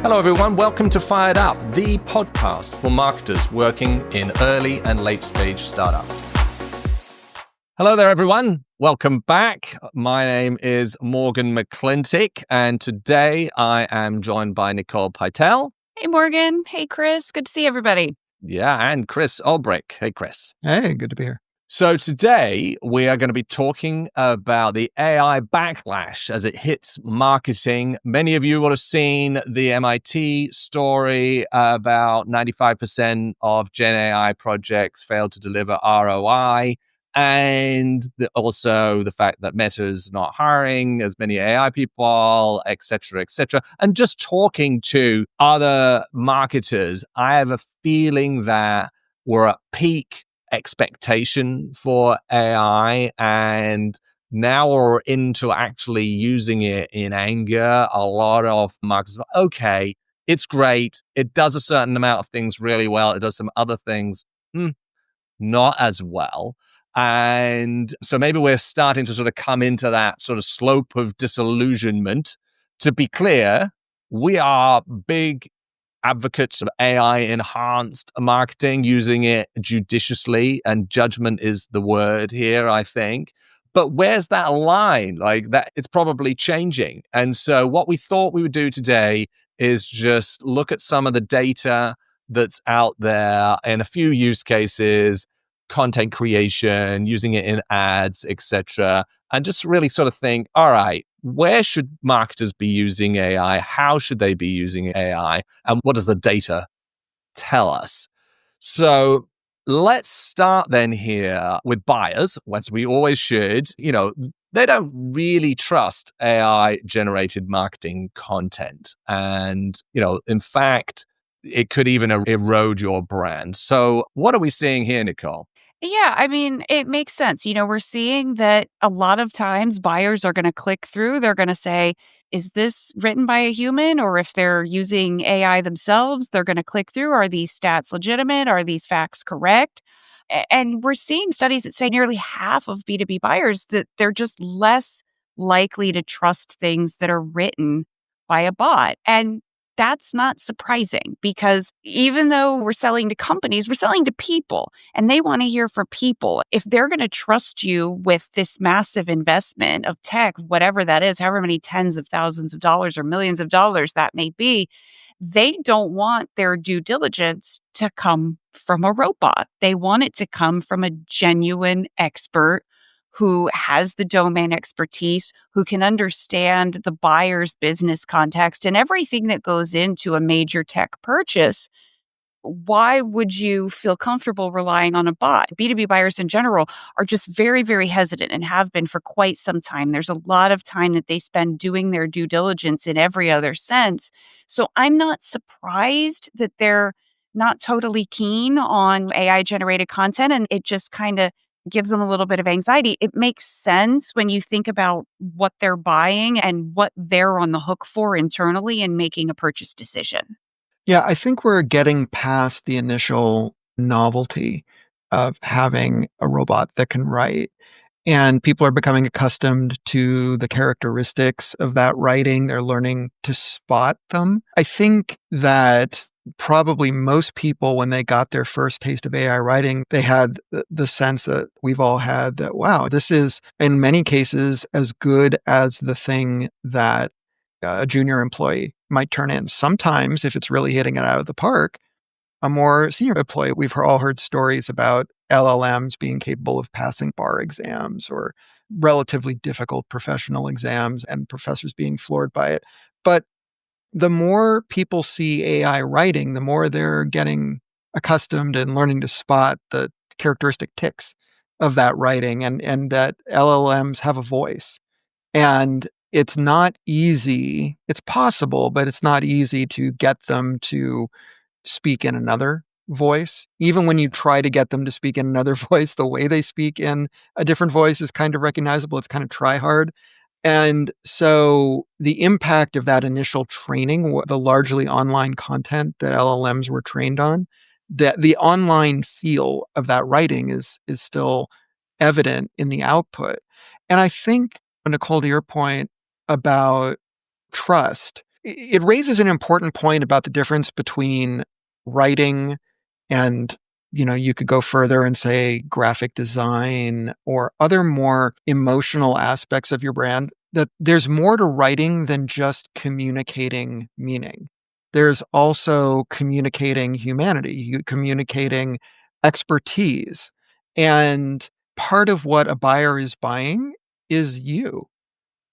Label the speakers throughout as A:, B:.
A: Hello, everyone. Welcome to Fired Up, the podcast for marketers working in early and late stage startups. Hello there, everyone. Welcome back. My name is Morgan McLintic, and today I am joined by Nicole Pytel.
B: Hey, Morgan. Hey, Chris. Good to see everybody.
A: Yeah, and Chris Ulbrich. Hey, Chris.
C: Hey, good to be here.
A: So today we are going to be talking about the AI backlash as it hits marketing. Many of you will have seen the MIT story about 95% of Gen AI projects fail to deliver ROI. And also the fact that Meta is not hiring as many AI people, et cetera, et cetera. And just talking to other marketers, I have a feeling that we're at peak expectation for AI, and now we're into actually using it in anger. A lot of marketers are, okay, it's great. It does a certain amount of things really well. It does some other things not as well. And so maybe we're starting to sort of come into that sort of slope of disillusionment. To be clear, we are big advocates of AI enhanced marketing, using it judiciously, and judgment is the word here, I think. But where's that line? Like that, it's probably changing. And so what we thought we would do today is just look at some of the data that's out there and a few use cases, content creation, using it in ads, etc., and just really sort of think, all right, where should marketers be using AI? How should they be using AI? And what does the data tell us? So let's start then here with buyers, as we always should. You know, they don't really trust AI generated marketing content. And, you know, in fact, it could even erode your brand. So what are we seeing here, Nicole?
B: Yeah, I mean, it makes sense. We're seeing that a lot of times buyers are going to click through. They're going to say, is this written by a human? Or if they're using AI themselves, they're going to click through. Are these stats legitimate? Are these facts correct? And we're seeing studies that say nearly half of B2B buyers that they're just less likely to trust things that are written by a bot. And that's not surprising, because even though we're selling to companies, we're selling to people, and they want to hear from people. If they're going to trust you with this massive investment of tech, whatever that is, however many tens of thousands of dollars or millions of dollars that may be, they don't want their due diligence to come from a robot. They want it to come from a genuine expert who has the domain expertise, who can understand the buyer's business context and everything that goes into a major tech purchase. Why would you feel comfortable relying on a bot? B2B buyers in general are just very, very hesitant and have been for quite some time. There's a lot of time that they spend doing their due diligence in every other sense. So I'm not surprised that they're not totally keen on AI generated content, and it just kind of gives them a little bit of anxiety. It makes sense when you think about what they're buying and what they're on the hook for internally in making a purchase decision.
C: Yeah, I think we're getting past the initial novelty of having a robot that can write. And people are becoming accustomed to the characteristics of that writing. They're learning to spot them. I think that probably most people, when they got their first taste of AI writing, they had the sense that we've all had that, wow, this is in many cases as good as the thing that a junior employee might turn in. Sometimes, if it's really hitting it out of the park, a more senior employee, we've all heard stories about LLMs being capable of passing bar exams or relatively difficult professional exams and professors being floored by it. But the more people see AI writing, the more they're getting accustomed and learning to spot the characteristic tics of that writing, and that LLMs have a voice. And it's not easy. It's possible, but it's not easy to get them to speak in another voice. Even when you try to get them to speak in another voice, the way they speak in a different voice is kind of recognizable. It's kind of try hard. And so the impact of that initial training, the largely online content that LLMs were trained on, that the online feel of that writing is still evident in the output. And I think, Nicole, to your point about trust, It raises an important point about the difference between writing and, you could go further and say graphic design or other more emotional aspects of your brand, that there's more to writing than just communicating meaning. There's also communicating humanity, communicating expertise. And part of what a buyer is buying is you.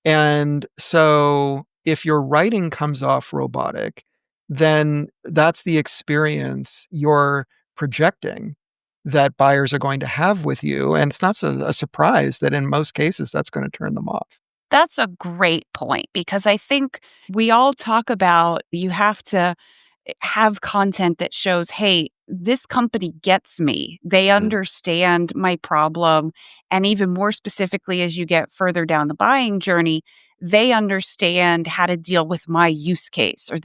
C: And so if your writing comes off robotic, then that's the experience you're projecting that buyers are going to have with you. And it's not a surprise that in most cases that's going to turn them off.
B: That's a great point because I think we all talk about you have to have content that shows, hey, this company gets me. They understand my problem. And even more specifically, as you get further down the buying journey, they understand how to deal with my use case or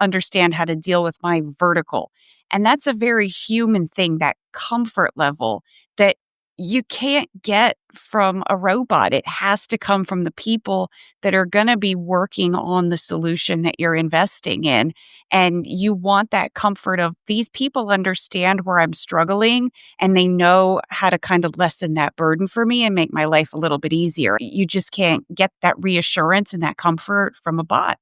B: understand how to deal with my vertical. And that's a very human thing, that comfort level that you can't get from a robot. It has to come from the people that are going to be working on the solution that you're investing in. And you want that comfort of these people understand where I'm struggling and they know how to kind of lessen that burden for me and make my life a little bit easier. You just can't get that reassurance and that comfort from a bot.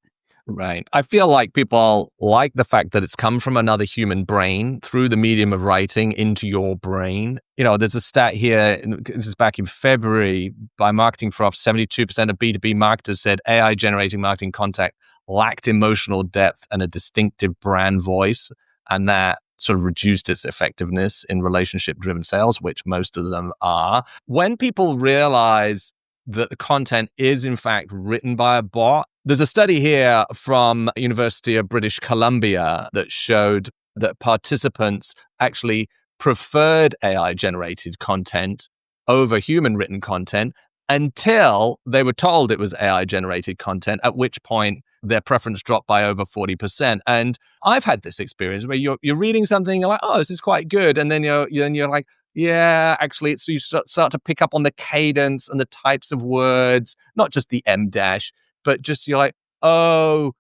A: Right. I feel like people like the fact that it's come from another human brain through the medium of writing into your brain. There's a stat here, this is back in February, by Marketing Froth, 72% of B2B marketers said AI generating marketing content lacked emotional depth and a distinctive brand voice. And that sort of reduced its effectiveness in relationship-driven sales, which most of them are. When people realize that the content is in fact written by a bot. There's a study here from University of British Columbia that showed that participants actually preferred AI-generated content over human-written content until they were told it was AI-generated content, at which point their preference dropped by over 40%. And I've had this experience where you're reading something, you're like, oh, this is quite good. And then you're like, yeah, actually, so you start to pick up on the cadence and the types of words, not just the M dash, but just you're like, oh,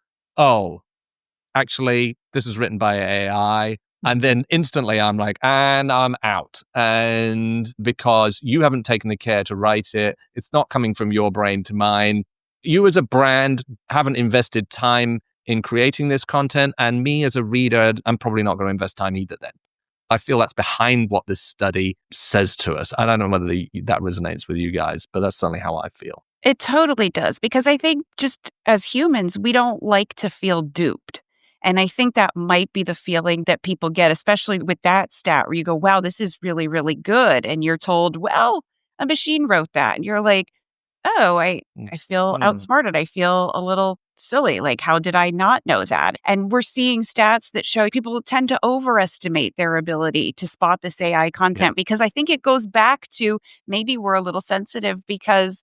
A: actually, this is written by AI. And then instantly I'm like, and I'm out. And because you haven't taken the care to write it, it's not coming from your brain to mine. You as a brand haven't invested time in creating this content. And me as a reader, I'm probably not going to invest time either then. I feel that's behind what this study says to us. I don't know whether that resonates with you guys, but that's certainly how I feel.
B: It totally does, because I think just as humans, we don't like to feel duped. And I think that might be the feeling that people get, especially with that stat where you go, wow, this is really, really good. And you're told, well, a machine wrote that. And you're like, oh, I feel outsmarted. I feel a little silly. Like, how did I not know that? And we're seeing stats that show people tend to overestimate their ability to spot this AI content because I think it goes back to maybe we're a little sensitive because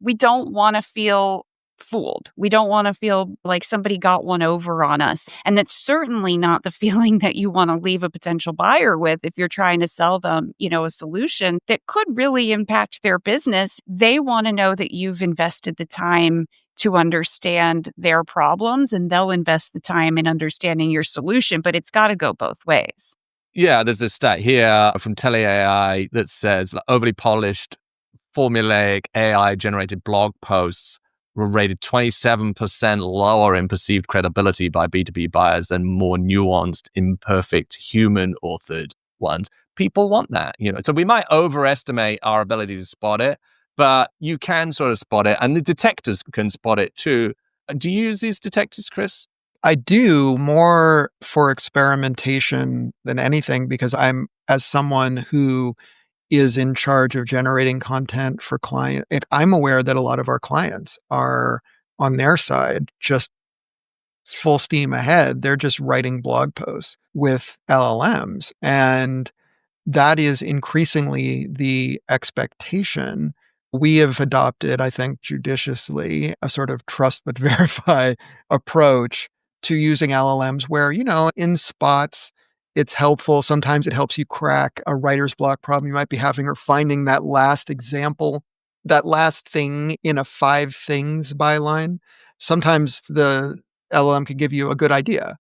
B: we don't want to feel fooled. We don't want to feel like somebody got one over on us. And that's certainly not the feeling that you want to leave a potential buyer with if you're trying to sell them, a solution that could really impact their business. They want to know that you've invested the time to understand their problems, and they'll invest the time in understanding your solution, but it's got to go both ways.
A: Yeah, there's this stat here from TeleAI that says overly polished, formulaic AI-generated blog posts were rated 27% lower in perceived credibility by B2B buyers than more nuanced, imperfect, human-authored ones. People want that, So we might overestimate our ability to spot it, but you can sort of spot it, and the detectors can spot it too. Do you use these detectors, Chris?
C: I do, more for experimentation than anything, because as someone who is in charge of generating content for clients, I'm aware that a lot of our clients are on their side just full steam ahead. They're just writing blog posts with LLMs. And that is increasingly the expectation. We have adopted, I think, judiciously, a sort of trust but verify approach to using LLMs where, in spots, it's helpful. Sometimes it helps you crack a writer's block problem you might be having, or finding that last example, that last thing in a 5 things byline. Sometimes the LLM could give you a good idea.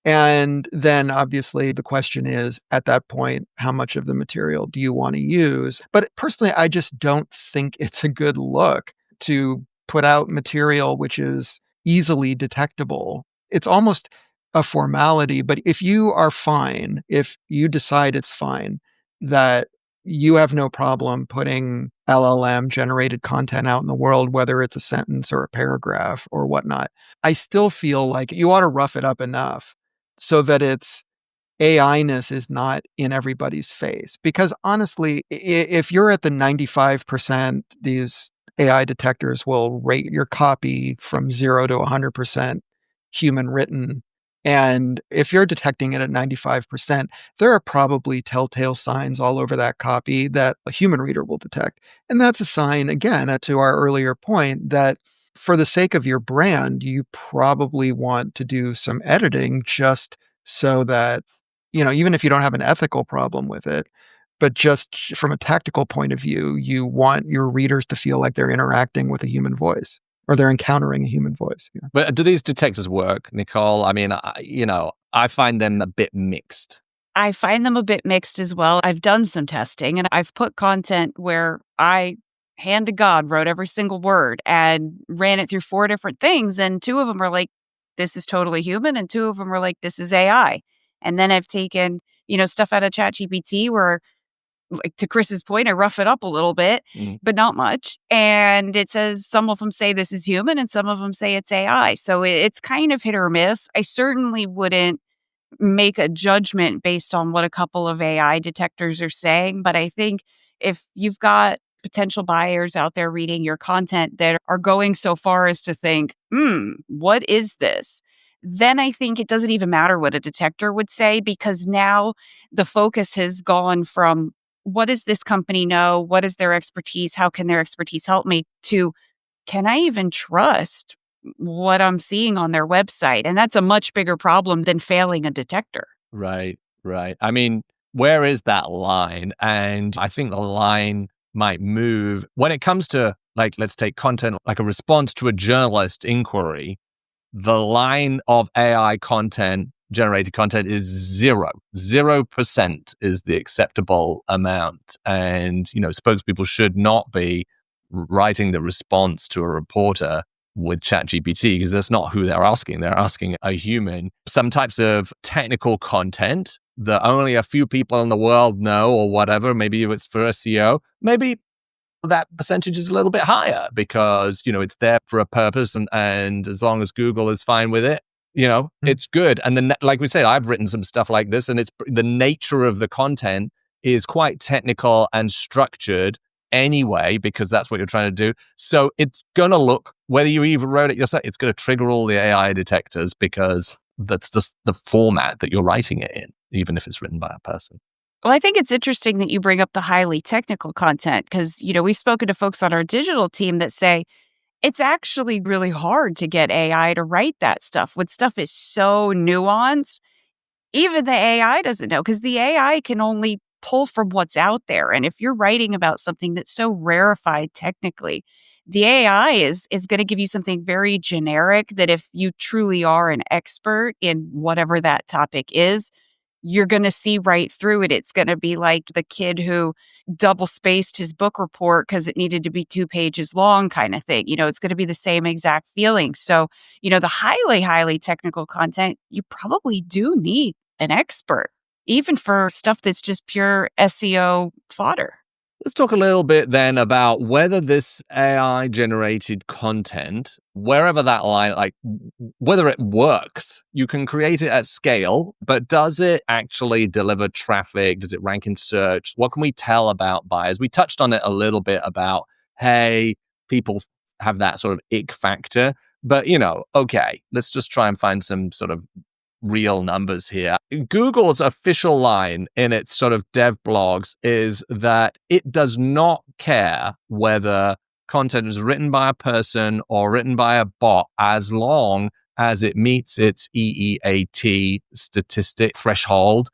C: And then obviously the question is, at that point, how much of the material do you want to use? But personally, I just don't think it's a good look to put out material which is easily detectable. It's almost a formality, but if you are fine, if you decide it's fine, that you have no problem putting LLM generated content out in the world, whether it's a sentence or a paragraph or whatnot, I still feel like you ought to rough it up enough so that its AI-ness is not in everybody's face. Because honestly, if you're at the 95%, these AI detectors will rate your copy from 0 to 100% human written. And if you're detecting it at 95%, there are probably telltale signs all over that copy that a human reader will detect. And that's a sign, again, to our earlier point, that for the sake of your brand, you probably want to do some editing just so that, even if you don't have an ethical problem with it, but just from a tactical point of view, you want your readers to feel like they're interacting with a human voice or they're encountering a human voice. Yeah.
A: But do these detectors work, Nicole? I mean, I find them a bit mixed.
B: I find them a bit mixed as well. I've done some testing and I've put content where I, hand to God, wrote every single word and ran it through 4 different things. And 2 of them are like, this is totally human. And 2 of them are like, this is AI. And then I've taken, stuff out of ChatGPT where, like to Chris's point, I rough it up a little bit, but not much. And it says some of them say this is human and some of them say it's AI. So it's kind of hit or miss. I certainly wouldn't make a judgment based on what a couple of AI detectors are saying. But I think if you've got potential buyers out there reading your content that are going so far as to think, what is this? Then I think it doesn't even matter what a detector would say, because now the focus has gone from what does this company know? What is their expertise? How can their expertise help me? To can I even trust what I'm seeing on their website? And that's a much bigger problem than failing a detector.
A: Right, right. I mean, where is that line? And I think the line might move when it comes to, like, let's take content like a response to a journalist inquiry. The line of AI content, generated content, is 0% is the acceptable amount. And, spokespeople should not be writing the response to a reporter with ChatGPT, because that's not who they're asking. They're asking a human. Some types of technical content that only a few people in the world know or whatever, maybe it's for SEO, maybe that percentage is a little bit higher because, it's there for a purpose. And as long as Google is fine with it, it's good. And then, like we said, I've written some stuff like this, and it's the nature of the content is quite technical and structured anyway, because that's what you're trying to do. So it's going to look, whether you even wrote it yourself, it's going to trigger all the AI detectors because that's just the format that you're writing it in, even if it's written by a person.
B: Well, I think it's interesting that you bring up the highly technical content because, we've spoken to folks on our digital team that say it's actually really hard to get AI to write that stuff. When stuff is so nuanced, even the AI doesn't know, because the AI can only pull from what's out there. And if you're writing about something that's so rarefied technically, the AI is going to give you something very generic that if you truly are an expert in whatever that topic is, you're going to see right through it. It's going to be like the kid who double spaced his book report because it needed to be 2 pages long kind of thing. It's going to be the same exact feeling. So, the highly, highly technical content, you probably do need an expert, even for stuff that's just pure SEO fodder.
A: Let's talk a little bit then about whether this AI generated content, wherever that line, like whether it works. You can create it at scale, but does it actually deliver traffic? Does it rank in search? What can we tell about buyers? We touched on it a little bit about, hey, people have that sort of ick factor, but okay, let's just try and find some sort of real numbers here. Google's official line in its sort of dev blogs is that it does not care whether content is written by a person or written by a bot, as long as it meets its EEAT statistic threshold,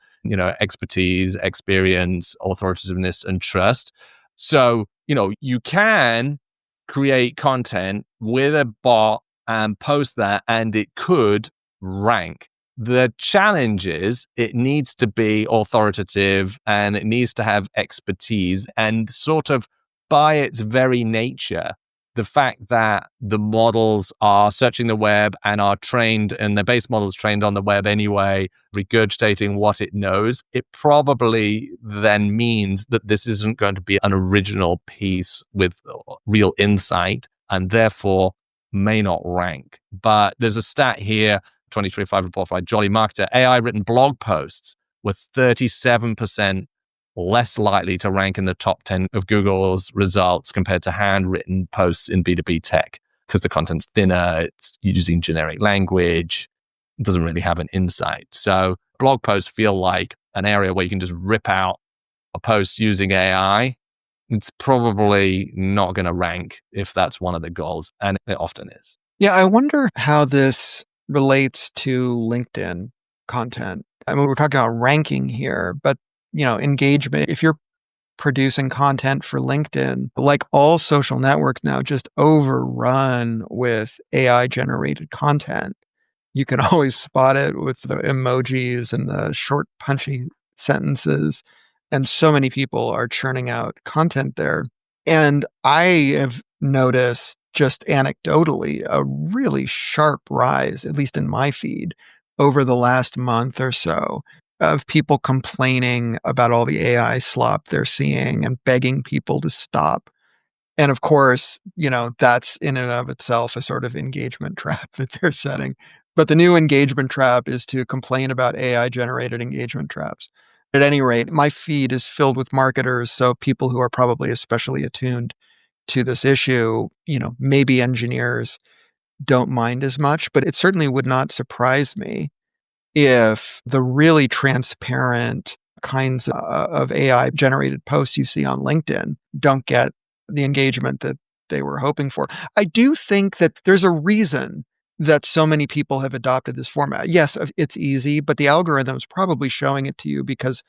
A: expertise, experience, authoritativeness, and trust. So, you can create content with a bot and post that, and it could rank. The challenge is it needs to be authoritative and it needs to have expertise, and sort of by its very nature, the fact that the models are searching the web and are trained, and their base models trained on the web anyway, regurgitating what it knows, it probably then means that this isn't going to be an original piece with real insight and therefore may not rank. But there's a stat here, 2025 report by Jolly Marketer, AI written blog posts were 37% less likely to rank in the top 10 of Google's results compared to handwritten posts in B2B tech, because the content's thinner, it's using generic language, it doesn't really have an insight. So blog posts feel like an area where you can just rip out a post using AI. It's probably not going to rank if that's one of the goals, and it often is.
C: Yeah, I wonder how this relates to LinkedIn content. I mean, we're talking about ranking here, but engagement. If you're producing content for LinkedIn, like all social networks now, just overrun with AI generated content. You can always spot it with the emojis and the short, punchy sentences. And so many people are churning out content there. And I have noticed, just anecdotally, a really sharp rise, at least in my feed, over the last month or so, of people complaining about all the AI slop they're seeing and begging people to stop. And of course, that's in and of itself a sort of engagement trap that they're setting. But the new engagement trap is to complain about AI generated engagement traps. At any rate, my feed is filled with marketers, so people who are probably especially attuned to this issue, maybe engineers don't mind as much, but it certainly would not surprise me if the really transparent kinds of AI generated posts you see on LinkedIn don't get the engagement that they were hoping for. I do think that there's a reason that so many people have adopted this format. Yes, it's easy, but the algorithm's probably showing it to you because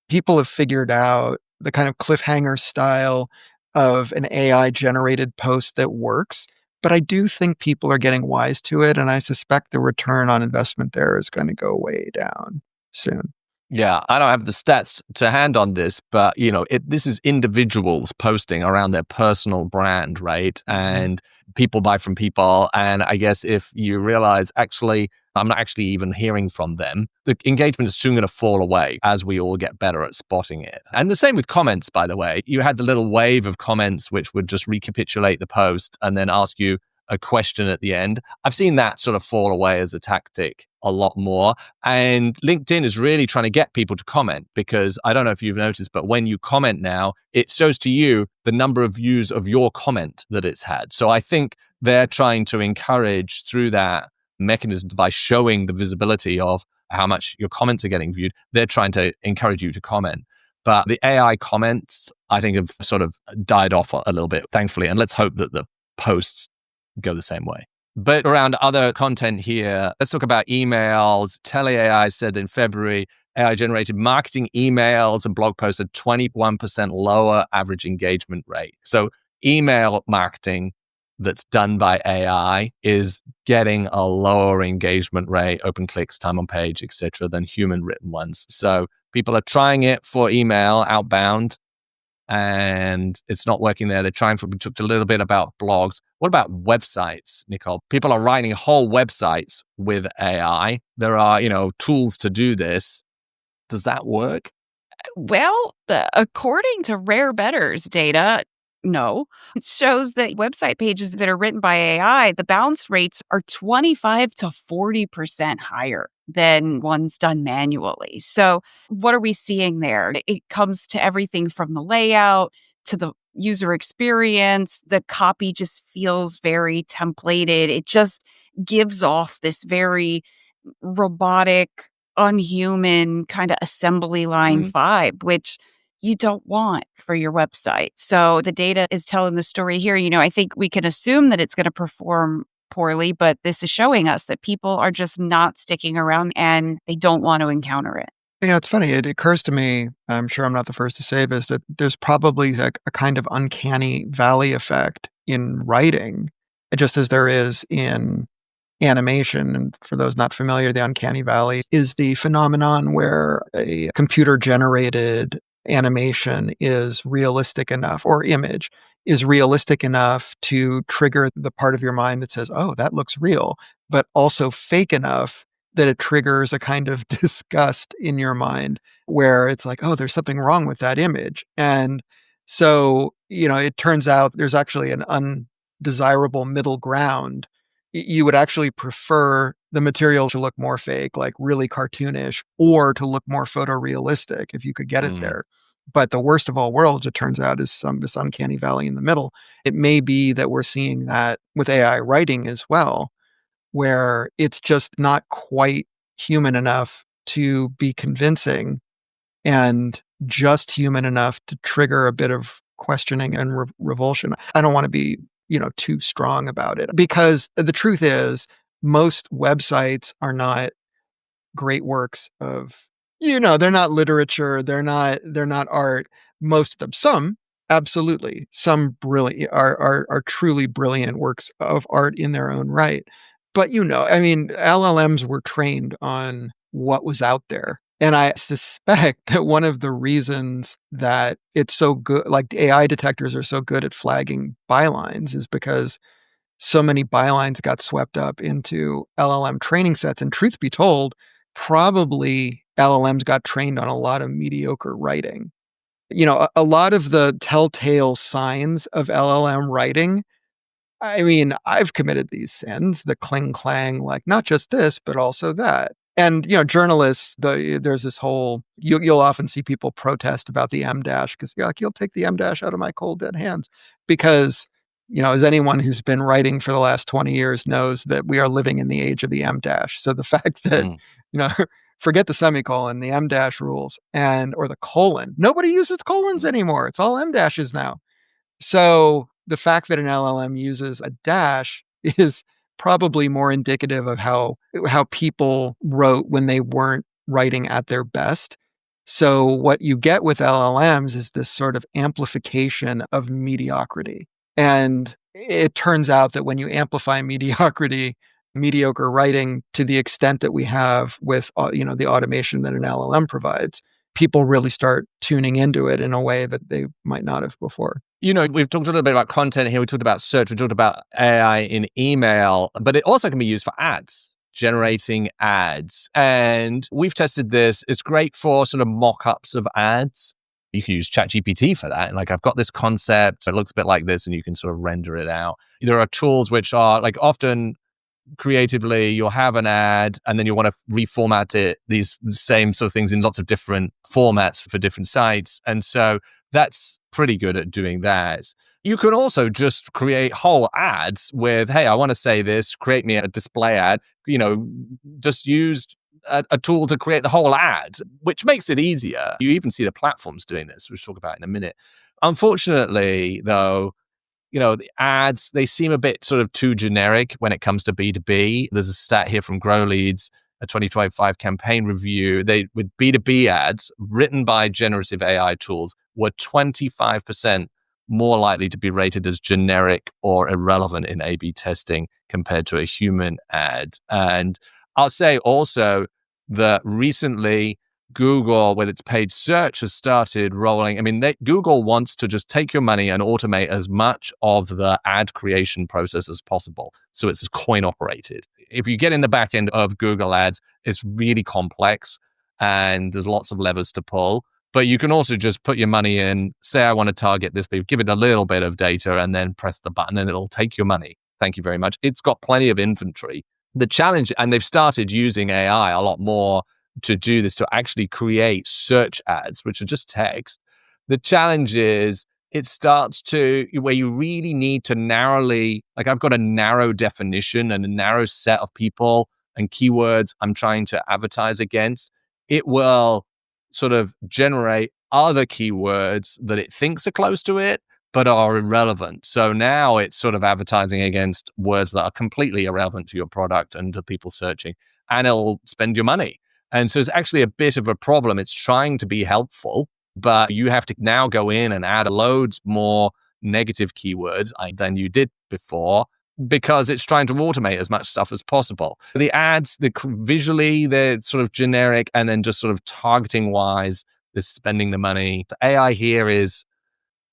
C: people have figured out the kind of cliffhanger style of an AI generated post that works. But I do think people are getting wise to it, and I suspect the return on investment there is going to go way down soon.
A: Yeah, I don't have the stats to hand on this, but this is individuals posting around their personal brand, right? And people buy from people. And I guess if you realize, actually, I'm not actually even hearing from them, the engagement is soon going to fall away as we all get better at spotting it. And the same with comments, by the way. You had the little wave of comments which would just recapitulate the post and then ask you a question at the end. I've seen that sort of fall away as a tactic a lot more. And LinkedIn is really trying to get people to comment, because I don't know if you've noticed, but when you comment now, it shows to you the number of views of your comment that it's had. So I think they're trying to encourage through that mechanism, by showing the visibility of how much your comments are getting viewed, they're trying to encourage you to comment. But the AI comments, I think, have sort of died off a little bit, thankfully. And let's hope that the posts go the same way. But around other content here, let's talk about emails. TeleAI said in February, AI-generated marketing emails and blog posts had 21% lower average engagement rate. So email marketing that's done by AI is getting a lower engagement rate, open clicks, time on page, etc., than human written ones. So people are trying it for email outbound, and it's not working there. They're trying we talked a little bit about blogs. What about websites, Nicole? People are writing whole websites with AI. There are, tools to do this. Does that work?
B: Well, according to Rare Better's data, no. It shows that website pages that are written by AI, the bounce rates are 25 to 40% higher than ones done manually. So what are we seeing there? It comes to everything from the layout to the user experience. The copy just feels very templated. It just gives off this very robotic, unhuman kind of assembly line vibe, which you don't want for your website. So the data is telling the story here. I think we can assume that it's going to perform poorly, but this is showing us that people are just not sticking around and they don't want to encounter it.
C: Yeah, it's funny. It occurs to me, I'm sure I'm not the first to say this, that there's probably a kind of uncanny valley effect in writing just as there is in animation. And for those not familiar, the uncanny valley is the phenomenon where a computer generated animation is realistic enough, or image is realistic enough to trigger the part of your mind that says, oh, that looks real, but also fake enough that it triggers a kind of disgust in your mind where it's like, oh, there's something wrong with that image. And so, it turns out there's actually an undesirable middle ground. You would actually prefer the material to look more fake, like really cartoonish, or to look more photorealistic if you could get it there. But the worst of all worlds, it turns out, is this uncanny valley in the middle. It may be that we're seeing that with AI writing as well, where it's just not quite human enough to be convincing and just human enough to trigger a bit of questioning and revulsion. I don't want to be, too strong about it, because the truth is most websites are not great works of, they're not literature, they're not art. Most of them, some absolutely, some brilliant are truly brilliant works of art in their own right. But I mean, LLMs were trained on what was out there. And I suspect that one of the reasons that it's so good, like AI detectors are so good at flagging bylines, is because so many bylines got swept up into LLM training sets. And truth be told, probably LLMs got trained on a lot of mediocre writing. A lot of the telltale signs of LLM writing, I mean, I've committed these sins, the cling clang, like not just this, but also that. And, journalists, there's this whole, you'll often see people protest about the M dash because you'll take the M dash out of my cold dead hands. Because, as anyone who's been writing for the last 20 years knows, that we are living in the age of the M dash. So the fact that, forget the semicolon, the M dash rules, or the colon. Nobody uses colons anymore. It's all M dashes now. So the fact that an LLM uses a dash is probably more indicative of how people wrote when they weren't writing at their best. So what you get with LLMs is this sort of amplification of mediocrity. And it turns out that when you amplify mediocrity, mediocre writing to the extent that we have with the automation that an LLM provides, people really start tuning into it in a way that they might not have before.
A: We've talked a little bit about content here. We talked about search. We talked about AI in email, but it also can be used for ads, generating ads. And we've tested this. It's great for sort of mock-ups of ads. You can use ChatGPT for that. And I've got this concept. It looks a bit like this, and you can sort of render it out. There are tools which are often creatively, you'll have an ad and then you want to reformat it, these same sort of things in lots of different formats for different sites. And so that's pretty good at doing that. You can also just create whole ads with, hey, I want to say this, create me a display ad, just use a tool to create the whole ad, which makes it easier. You even see the platforms doing this, which we'll talk about in a minute. Unfortunately, though, the ads, they seem a bit sort of too generic when it comes to B2B. There's a stat here from GrowLeads, a 2025 campaign review. With B2B ads written by generative AI tools were 25% more likely to be rated as generic or irrelevant in A/B testing compared to a human ad. And I'll say also that recently Google, with its paid search, has started rolling. I mean, Google wants to just take your money and automate as much of the ad creation process as possible. So it's coin operated. If you get in the back end of Google Ads, it's really complex and there's lots of levers to pull. But you can also just put your money in, say, I want to target this, but give it a little bit of data and then press the button and it'll take your money. Thank you very much. It's got plenty of inventory. The challenge, and they've started using AI a lot more to do this, to actually create search ads, which are just text. The challenge is it starts to, where you really need to narrowly, I've got a narrow definition and a narrow set of people and keywords I'm trying to advertise against. It will sort of generate other keywords that it thinks are close to it, but are irrelevant. So now it's sort of advertising against words that are completely irrelevant to your product and to people searching, and it'll spend your money. And so it's actually a bit of a problem. It's trying to be helpful, but you have to now go in and add loads more negative keywords than you did before. because it's trying to automate as much stuff as possible. The ads, visually, they're sort of generic, and then just sort of targeting wise, they're spending the money. The AI here is,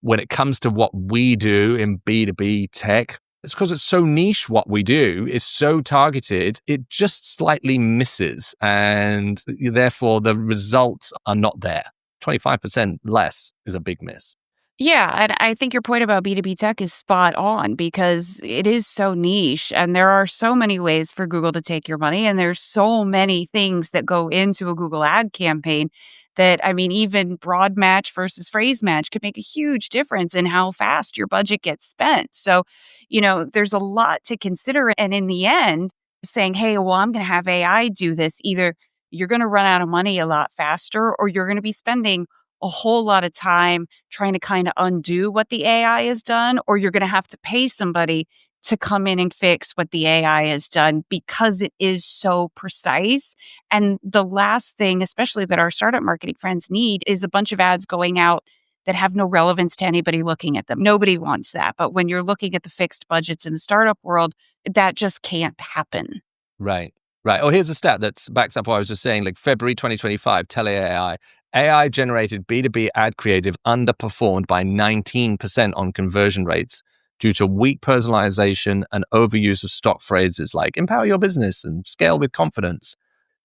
A: when it comes to what we do in B2B tech, it's because it's so niche what we do, it's so targeted, it just slightly misses. And therefore, the results are not there. 25% less is a big miss.
B: Yeah, and I think your point about B2B tech is spot on because it is so niche and there are so many ways for Google to take your money and there's so many things that go into a Google ad campaign that, I mean, even broad match versus phrase match could make a huge difference in how fast your budget gets spent. So, there's a lot to consider. And in the end, saying, hey, well, I'm going to have AI do this, either you're going to run out of money a lot faster or you're going to be spending a whole lot of time trying to kind of undo what the AI has done, or you're going to have to pay somebody to come in and fix what the AI has done because it is so precise. And the last thing, especially that our startup marketing friends need, is a bunch of ads going out that have no relevance to anybody looking at them. Nobody wants that. But when you're looking at the fixed budgets in the startup world, that just can't happen.
A: Right. Oh, here's a stat that backs up what I was just saying. Like February 2025, AI generated B2B ad creative underperformed by 19% on conversion rates due to weak personalization and overuse of stock phrases like empower your business and scale with confidence.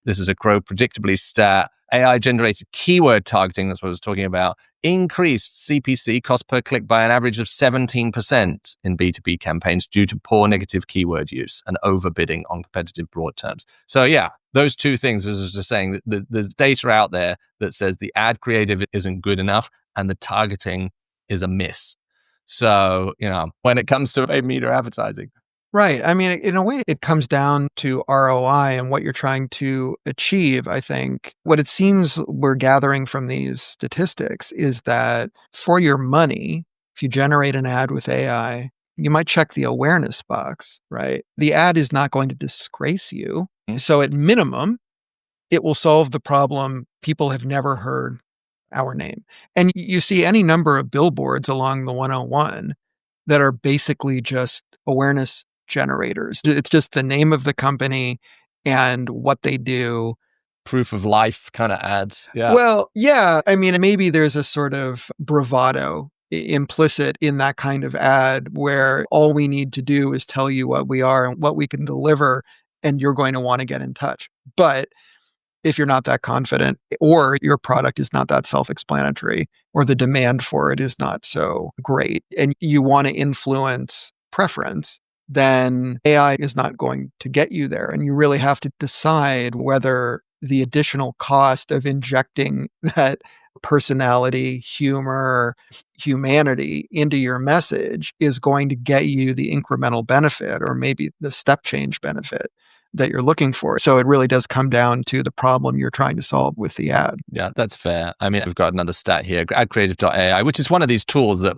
A: This is a Crow predictably stat. AI generated keyword targeting, that's what I was talking about, increased CPC, cost per click, by an average of 17% in B2B campaigns due to poor negative keyword use and overbidding on competitive broad terms. So yeah, those two things, as I was just saying, there's data out there that says the ad creative isn't good enough and the targeting is a miss. So, when it comes to paid media advertising.
C: Right. I mean, in a way, it comes down to ROI and what you're trying to achieve. I think what it seems we're gathering from these statistics is that for your money, if you generate an ad with AI, you might check the awareness box, right? The ad is not going to disgrace you. So at minimum, it will solve the problem people have never heard our name. And you see any number of billboards along the 101 that are basically just awareness generators. It's just the name of the company and what they do.
A: Proof of life kind of ads. Yeah.
C: Well, yeah. I mean, maybe there's a sort of bravado implicit in that kind of ad where all we need to do is tell you what we are and what we can deliver, and you're going to want to get in touch. But if you're not that confident, or your product is not that self-explanatory, or the demand for it is not so great, and you want to influence preference, then AI is not going to get you there. And you really have to decide whether the additional cost of injecting that personality, humor, humanity into your message is going to get you the incremental benefit or maybe the step change benefit that you're looking for. So it really does come down to the problem you're trying to solve with the ad.
A: Yeah, that's fair. I mean, I've got another stat here, adcreative.ai, which is one of these tools that,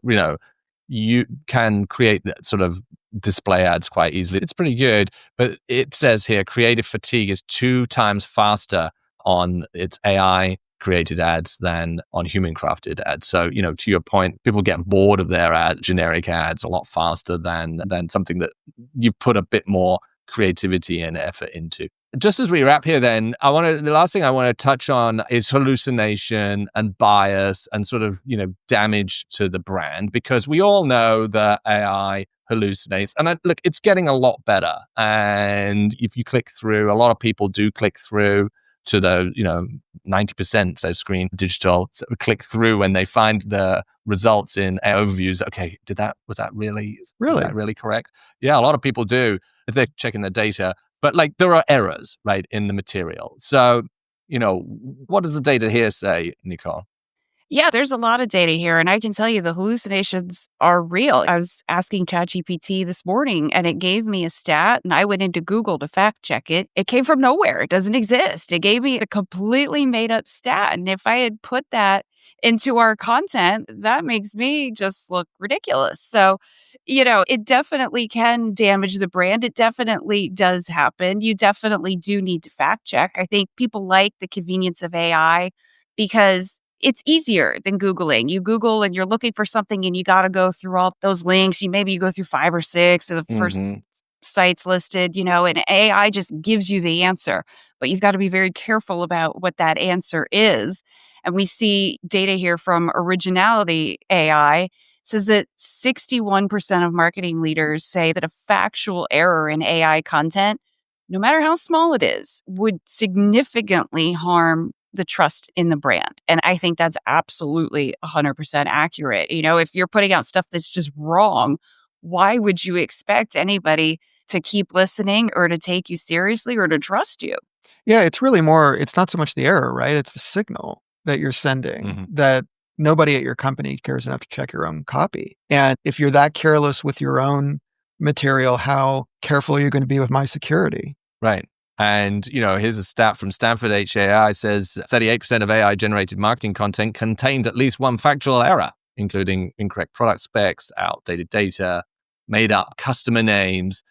A: you can create that sort of display ads quite easily. It's pretty good, but it says here creative fatigue is 2 times faster on its AI created ads than on human crafted ads. So, to your point, people get bored of their generic ads a lot faster than something that you put a bit more creativity and effort into. Just as we wrap here, then, the last thing I want to touch on is hallucination and bias and sort of, damage to the brand, because we all know that AI hallucinates. And look, it's getting a lot better. And if you click through, a lot of people do click through to the, 90% so screen digital click through when they find the results in overviews. Okay, was that really correct? Yeah, a lot of people do if they're checking the data. But there are errors, right, in the material. So, what does the data here say, Nicole?
B: Yeah, there's a lot of data here, and I can tell you the hallucinations are real. I was asking ChatGPT this morning, and it gave me a stat, and I went into Google to fact check it. It came from nowhere. It doesn't exist. It gave me a completely made-up stat, and if I had put that into our content, that makes me just look ridiculous. So, it definitely can damage the brand. It definitely does happen. You definitely do need to fact check. I think people like the convenience of AI because it's easier than Googling. You Google and you're looking for something and you got to go through all those links. Maybe you go through 5 or 6 of the first sites listed, and AI just gives you the answer. But you've got to be very careful about what that answer is. And we see data here from Originality AI says that 61% of marketing leaders say that a factual error in AI content, no matter how small it is, would significantly harm the trust in the brand. And I think that's absolutely 100% accurate. If you're putting out stuff that's just wrong, why would you expect anybody to keep listening or to take you seriously or to trust you?
C: Yeah, it's not so much the error, right? It's the signal that you're sending that nobody at your company cares enough to check your own copy. And if you're that careless with your own material, how careful are you going to be with my security?
A: Right. And, here's a stat from Stanford HAI says 38% of AI generated marketing content contained at least one factual error, including incorrect product specs, outdated data, made up customer names.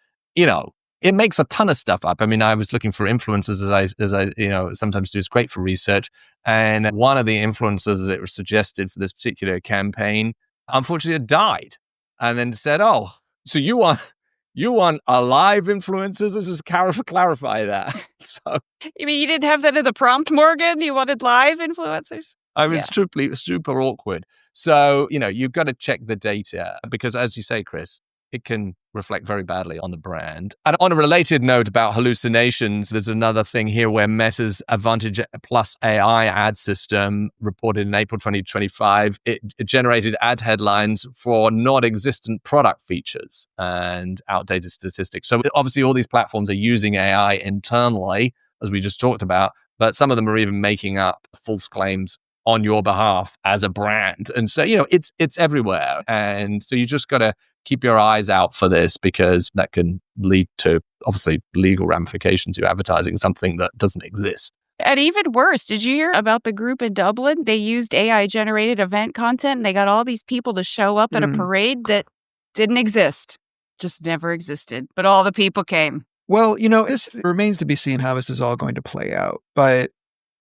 A: It makes a ton of stuff up. I mean, I was looking for influencers as I sometimes do. It's great for research. And one of the influencers that was suggested for this particular campaign, unfortunately, had died. And then said, "Oh, so you want alive influencers?" Let's just clarify that. So
B: You mean you didn't have that in the prompt, Morgan? You wanted live influencers?
A: I mean, it's super awkward. So, you've got to check the data because, as you say, Chris, it can reflect very badly on the brand. And on a related note about hallucinations, there's another thing here where Meta's Advantage Plus AI ad system reported in April 2025, it generated ad headlines for non-existent product features and outdated statistics. So obviously all these platforms are using AI internally, as we just talked about, but some of them are even making up false claims on your behalf as a brand. And so, it's everywhere. And so you just got to keep your eyes out for this because that can lead to obviously legal ramifications. You're advertising something that doesn't exist.
B: And even worse, did you hear about the group in Dublin? They used AI generated event content and they got all these people to show up at a parade that didn't exist, just never existed. But all the people came.
C: Well, this remains to be seen how this is all going to play out. But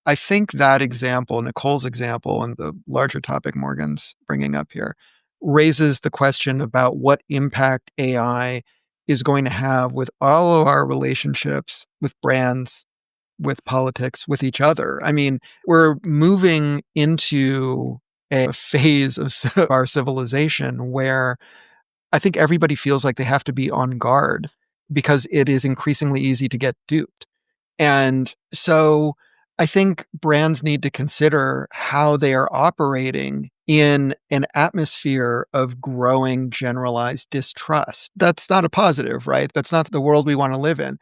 C: I think that example, Nicole's example, and the larger topic Morgan's bringing up here, raises the question about what impact AI is going to have with all of our relationships with brands, with politics, with each other. I mean, we're moving into a phase of our civilization where I think everybody feels like they have to be on guard because it is increasingly easy to get duped. And so I think brands need to consider how they are operating in an atmosphere of growing generalized distrust. That's not a positive, right? That's not the world we want to live in.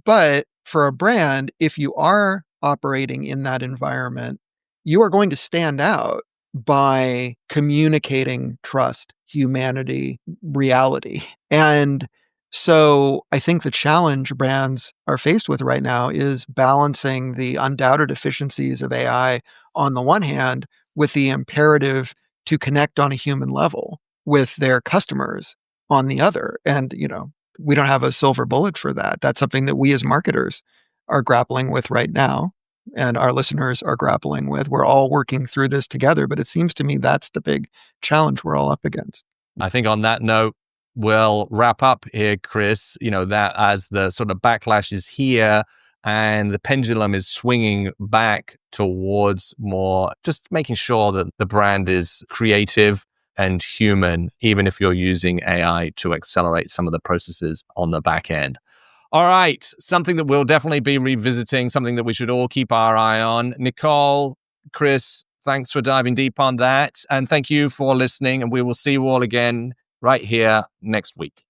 C: But for a brand, if you are operating in that environment, you are going to stand out by communicating trust, humanity, reality. And so I think the challenge brands are faced with right now is balancing the undoubted efficiencies of AI on the one hand with the imperative to connect on a human level with their customers on the other. And, we don't have a silver bullet for that. That's something that we as marketers are grappling with right now and our listeners are grappling with. We're all working through this together, but it seems to me that's the big challenge we're all up against.
A: I think on that note, we'll wrap up here, Chris. That as the sort of backlash is here and the pendulum is swinging back towards more just making sure that the brand is creative and human, even if you're using AI to accelerate some of the processes on the back end. All right, something that we'll definitely be revisiting, something that we should all keep our eye on. Nicole, Chris, thanks for diving deep on that. And thank you for listening. And we will see you all again right here next week.